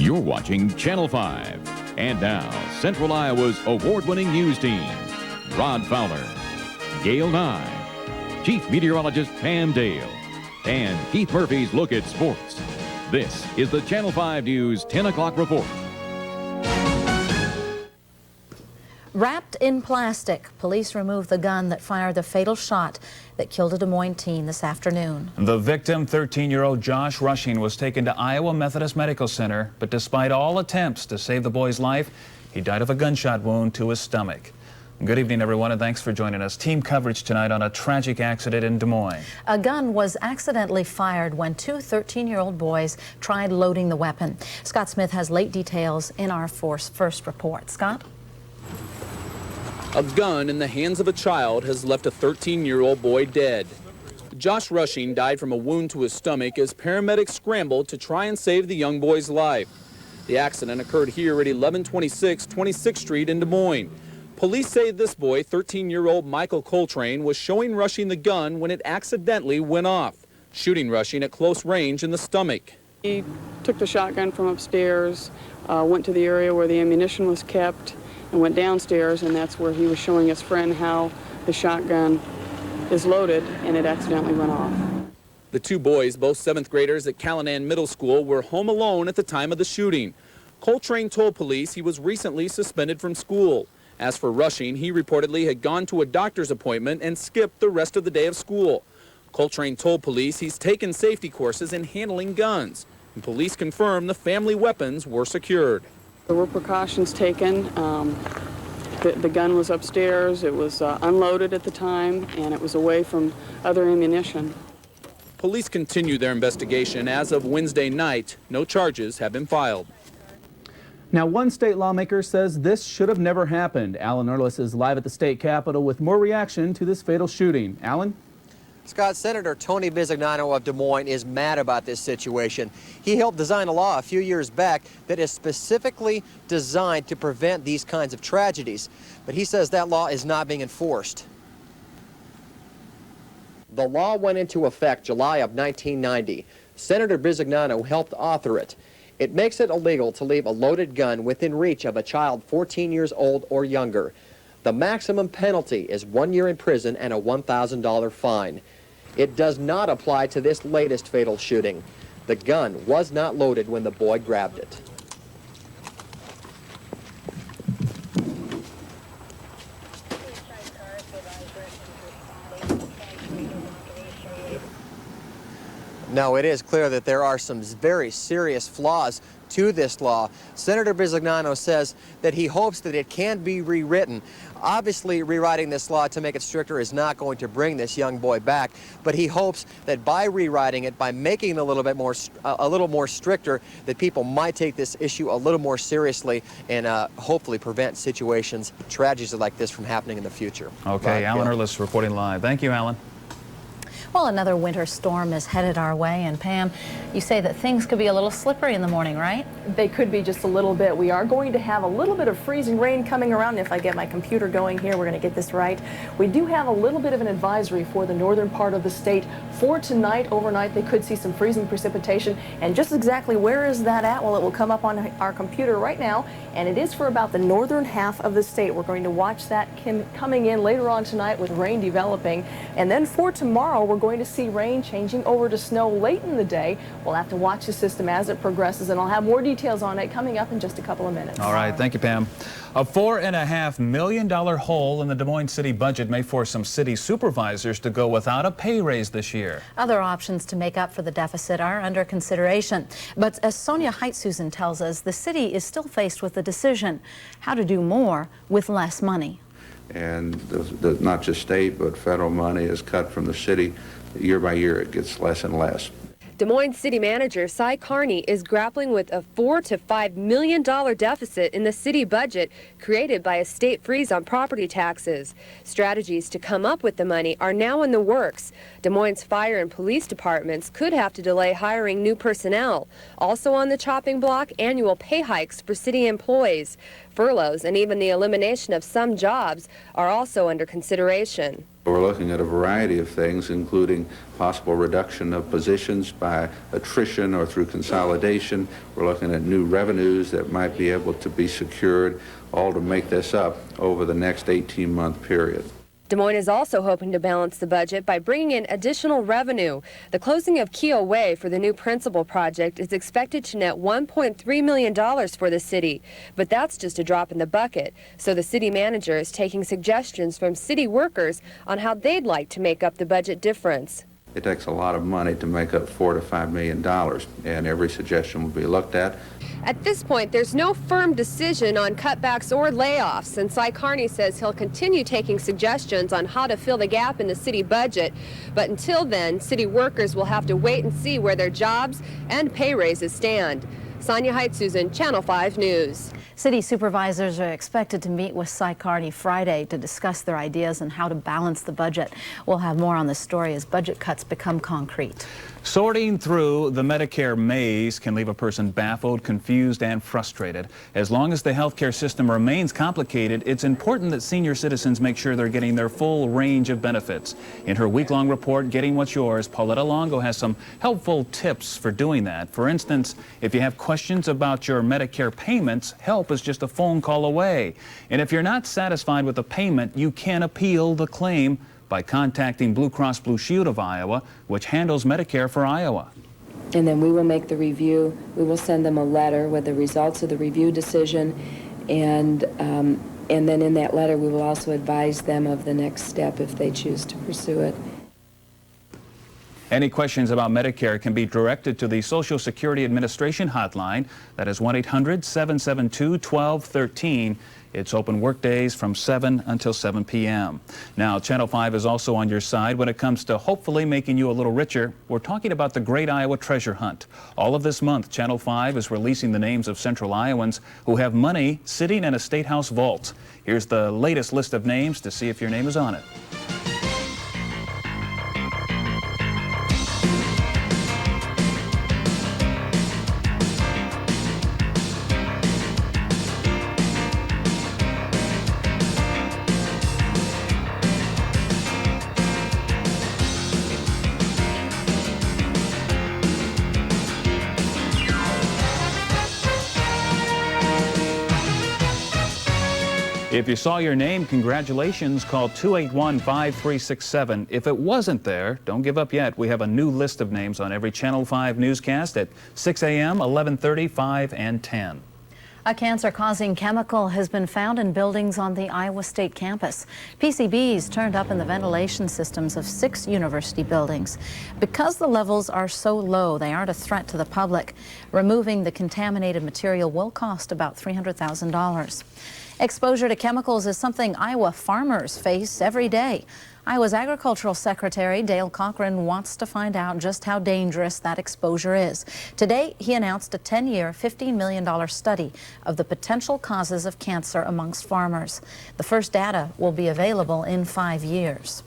You're watching Channel 5. And now, Central Iowa's award-winning news team. Rod Fowler, Gail Nye, Chief Meteorologist Pam Dale, and Keith Murphy's Look at Sports. This is the Channel 5 News 10 o'clock report. Wrapped in plastic, police removed the gun that fired the fatal shot that killed a Des Moines teen this afternoon. The victim, 13-year-old Josh Rushing, was taken to Iowa Methodist Medical Center, but despite all attempts to save the boy's life, he died of a gunshot wound to his stomach. Good evening, everyone, and thanks for joining us. Team coverage tonight on a tragic accident in Des Moines. A gun was accidentally fired when two 13-year-old boys tried loading the weapon. Scott Smith has late details in our first report. Scott? A gun in the hands of a child has left a 13-year-old boy dead. Josh Rushing died from a wound to his stomach as paramedics scrambled to try and save the young boy's life. The accident occurred here at 1126 26th Street in Des Moines. Police say this boy, 13-year-old Michael Coltrane, was showing Rushing the gun when it accidentally went off, shooting Rushing at close range in the stomach. He took the shotgun from upstairs, went to the area where the ammunition was kept, and went downstairs, and that's where he was showing his friend how the shotgun is loaded, and it accidentally went off. The two boys, both 7th graders at Callanan Middle School, were home alone at the time of the shooting. Coltrane told police he was recently suspended from school. As for Rushing, he reportedly had gone to a doctor's appointment and skipped the rest of the day of school. Coltrane told police he's taken safety courses in handling guns, and police confirmed the family weapons were secured. There were precautions taken. The gun was upstairs, it was unloaded at the time, and it was away from other ammunition. Police continue their investigation. As of Wednesday night, no charges have been filed. Now, one state lawmaker says this should have never happened. Alan Earlis is live at the state capitol with more reaction to this fatal shooting. Alan? Scott, Senator Tony Bisignano of Des Moines is mad about this situation. He helped design a law a few years back that is specifically designed to prevent these kinds of tragedies. But he says that law is not being enforced. The law went into effect July of 1990. Senator Bisignano helped author it. It makes it illegal to leave a loaded gun within reach of a child 14 years old or younger. The maximum penalty is 1 year in prison and a $1,000 fine. It does not apply to this latest fatal shooting. The gun was not loaded when the boy grabbed it. No, it is clear that there are some very serious flaws to this law. Senator Bisignano says that he hopes that it can be rewritten. Obviously, rewriting this law to make it stricter is not going to bring this young boy back, but he hopes that by rewriting it, by making it a little more stricter, that people might take this issue a little more seriously and hopefully prevent situations, tragedies like this from happening in the future. Okay, Alan Earlis reporting live. Thank you, Alan. Well, another winter storm is headed our way, and Pam, you say that things could be a little slippery in the morning, right? They could be just a little bit. We are going to have a little bit of freezing rain coming around. If I get my computer going here, we're going to get this right. We do have a little bit of an advisory for the northern part of the state. For tonight, overnight, they could see some freezing precipitation. And just exactly where is that at? Well, it will come up on our computer right now, and it is for about the northern half of the state. We're going to watch that coming in later on tonight with rain developing. And then for tomorrow, we're going to see rain changing over to snow late in the day. We'll have to watch the system as it progresses, and I'll have more details on it coming up in just a couple of minutes. All right, thank you, Pam. A $4.5 million hole in the Des Moines city budget may force some city supervisors to go without a pay raise this year. Other options to make up for the deficit are under consideration. But as Sonia Heitsusen tells us, the city is still faced with the decision how to do more with less money. And not just state but federal money is cut from the city. Year by year it gets less and less. Des Moines City Manager Cy Carney is grappling with a $4 to $5 million deficit in the city budget created by a state freeze on property taxes. Strategies to come up with the money are now in the works. Des Moines fire and police departments could have to delay hiring new personnel. Also on the chopping block, annual pay hikes for city employees. Furloughs and even the elimination of some jobs are also under consideration. We're looking at a variety of things, including possible reduction of positions by attrition or through consolidation. We're looking at new revenues that might be able to be secured, all to make this up over the next 18-month period. Des Moines is also hoping to balance the budget by bringing in additional revenue. The closing of Keo Way for the new principal project is expected to net $1.3 million for the city. But that's just a drop in the bucket. So the city manager is taking suggestions from city workers on how they'd like to make up the budget difference. It takes a lot of money to make up $4 to $5 million, and every suggestion will be looked at. At this point, there's no firm decision on cutbacks or layoffs, and Cy Carney says he'll continue taking suggestions on how to fill the gap in the city budget. But until then, city workers will have to wait and see where their jobs and pay raises stand. Sonia Heitsusen, Channel 5 News. City supervisors are expected to meet with Cy Carney Friday to discuss their ideas on how to balance the budget. We'll have more on this story as budget cuts become concrete. Sorting through the Medicare maze can leave a person baffled, confused, and frustrated. As long as the healthcare system remains complicated, it's important that senior citizens make sure they're getting their full range of benefits. In her week-long report, Getting What's Yours, Pauletta Longo has some helpful tips for doing that. For instance, if you have questions about your Medicare payments, help is just a phone call away. And if you're not satisfied with the payment, you can appeal the claim by contacting Blue Cross Blue Shield of Iowa, which handles Medicare for Iowa. And then we will make the review. We will send them a letter with the results of the review decision, and then in that letter we will also advise them of the next step if they choose to pursue it. Any questions about Medicare can be directed to the Social Security Administration hotline. That is 1-800-772-1213. It's open workdays from 7 until 7 p.m. Now, Channel 5 is also on your side when it comes to hopefully making you a little richer. We're talking about the Great Iowa Treasure Hunt. All of this month, Channel 5 is releasing the names of Central Iowans who have money sitting in a State House vault. Here's the latest list of names to see if your name is on it. If you saw your name, congratulations. Call 281-5367. If it wasn't there, don't give up yet. We have a new list of names on every Channel 5 newscast at 6 a.m., 11:30, 5, and 10. A cancer-causing chemical has been found in buildings on the Iowa State campus. PCBs turned up in the ventilation systems of 6 university buildings. Because the levels are so low, they aren't a threat to the public. Removing the contaminated material will cost about $300,000. Exposure to chemicals is something Iowa farmers face every day. Iowa's Agricultural Secretary Dale Cochran wants to find out just how dangerous that exposure is. Today, he announced a 10-year, $15 million study of the potential causes of cancer amongst farmers. The first data will be available in 5 years.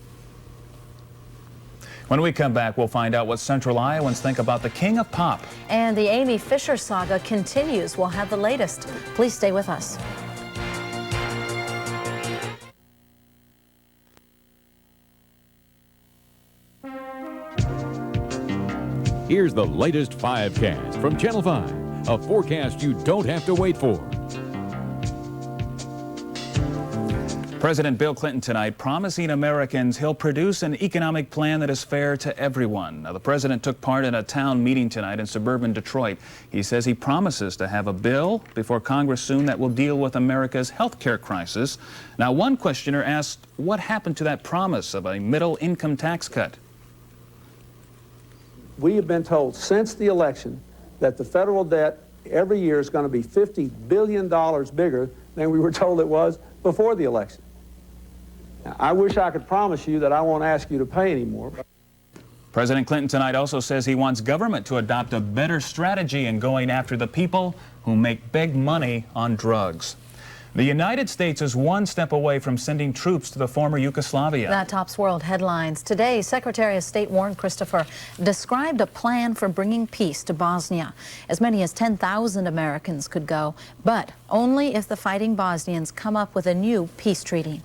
When we come back, we'll find out what Central Iowans think about the King of Pop. And the Amy Fisher saga continues. We'll have the latest. Please stay with us. Here's the latest 5-cast from Channel 5, a forecast you don't have to wait for. President Bill Clinton tonight promising Americans he'll produce an economic plan that is fair to everyone. Now, the president took part in a town meeting tonight in suburban Detroit. He says he promises to have a bill before Congress soon that will deal with America's health care crisis. Now, one questioner asked what happened to that promise of a middle-income tax cut. We have been told since the election that the federal debt every year is going to be $50 billion bigger than we were told it was before the election. Now, I wish I could promise you that I won't ask you to pay anymore. President Clinton tonight also says he wants government to adopt a better strategy in going after the people who make big money on drugs. The United States is one step away from sending troops to the former Yugoslavia. That tops world headlines. Today, Secretary of State Warren Christopher described a plan for bringing peace to Bosnia. As many as 10,000 Americans could go, but only if the fighting Bosnians come up with a new peace treaty.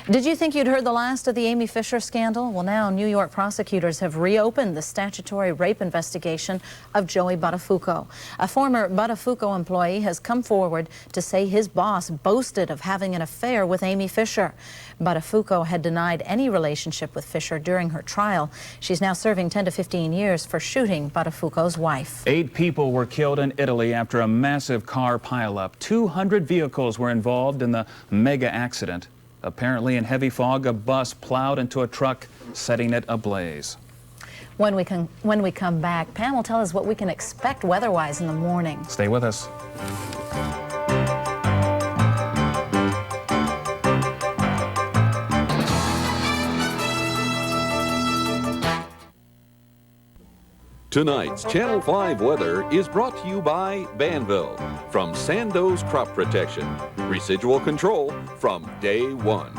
Did you think you'd heard the last of the Amy Fisher scandal? Well, now New York prosecutors have reopened the statutory rape investigation of Joey Buttafuoco. A former Buttafuoco employee has come forward to say his boss boasted of having an affair with Amy Fisher. Buttafuoco had denied any relationship with Fisher during her trial. She's now serving 10 to 15 years for shooting Buttafuoco's wife. 8 people were killed in Italy after a massive car pileup. 200 vehicles were involved in the mega accident. Apparently in heavy fog, a bus plowed into a truck, setting it ablaze. When we come back, Pam will tell us what we can expect weather-wise in the morning. Stay with us. Tonight's Channel 5 weather is brought to you by Banville from Sandoz Crop Protection. Residual control from day one.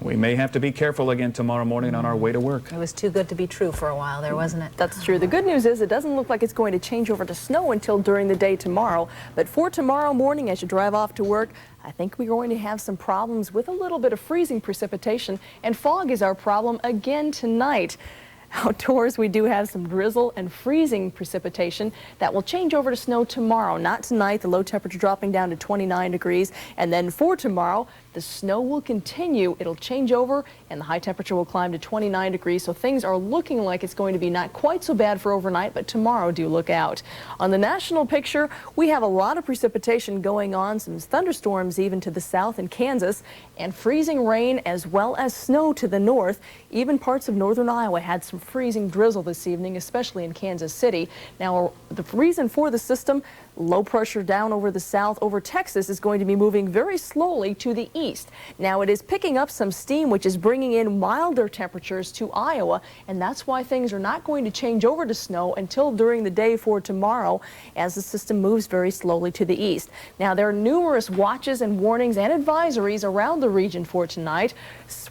We may have to be careful again tomorrow morning on our way to work. It was too good to be true for a while there, wasn't it? That's true. The good news is it doesn't look like it's going to change over to snow until during the day tomorrow. But for tomorrow morning, as you drive off to work, I think we're going to have some problems with a little bit of freezing precipitation, and fog is our problem again tonight. Outdoors, we do have some drizzle and freezing precipitation that will change over to snow tomorrow. Not tonight, the low temperature dropping down to 29 degrees. And then for tomorrow, the snow will continue. It'll change over and the high temperature will climb to 29 degrees. So things are looking like it's going to be not quite so bad for overnight, but tomorrow do look out. On the national picture, we have a lot of precipitation going on, some thunderstorms even to the south in Kansas, and freezing rain as well as snow to the north. Even parts of northern Iowa had some freezing drizzle this evening, especially in Kansas City. Now, the reason for the system, low pressure down over the south over Texas, is going to be moving very slowly to the east. Now, it is picking up some steam, which is bringing in milder temperatures to Iowa, and that's why things are not going to change over to snow until during the day for tomorrow as the system moves very slowly to the east. Now, there are numerous watches and warnings and advisories around the region for tonight.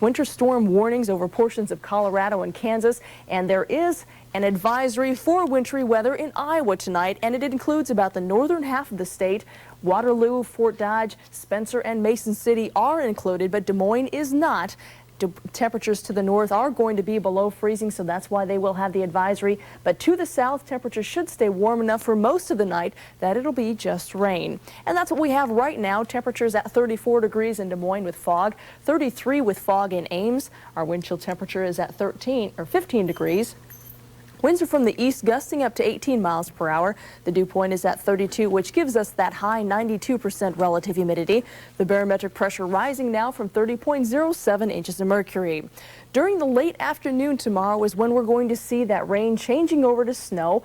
Winter storm warnings over portions of Colorado and Kansas, and there is an advisory for wintry weather in Iowa tonight, and it includes about the northern half of the state. Waterloo, Fort Dodge, Spencer, and Mason City are included, but Des Moines is not. Temperatures to the north are going to be below freezing, so that's why they will have the advisory. But to the south, temperatures should stay warm enough for most of the night that it'll be just rain. And that's what we have right now. Temperatures at 34 degrees in Des Moines with fog, 33 with fog in Ames. Our wind chill temperature is at 15 degrees. Winds are from the east, gusting up to 18 miles per hour. The dew point is at 32, which gives us that high 92% relative humidity. The barometric pressure rising now from 30.07 inches of mercury. During the late afternoon tomorrow is when we're going to see that rain changing over to snow.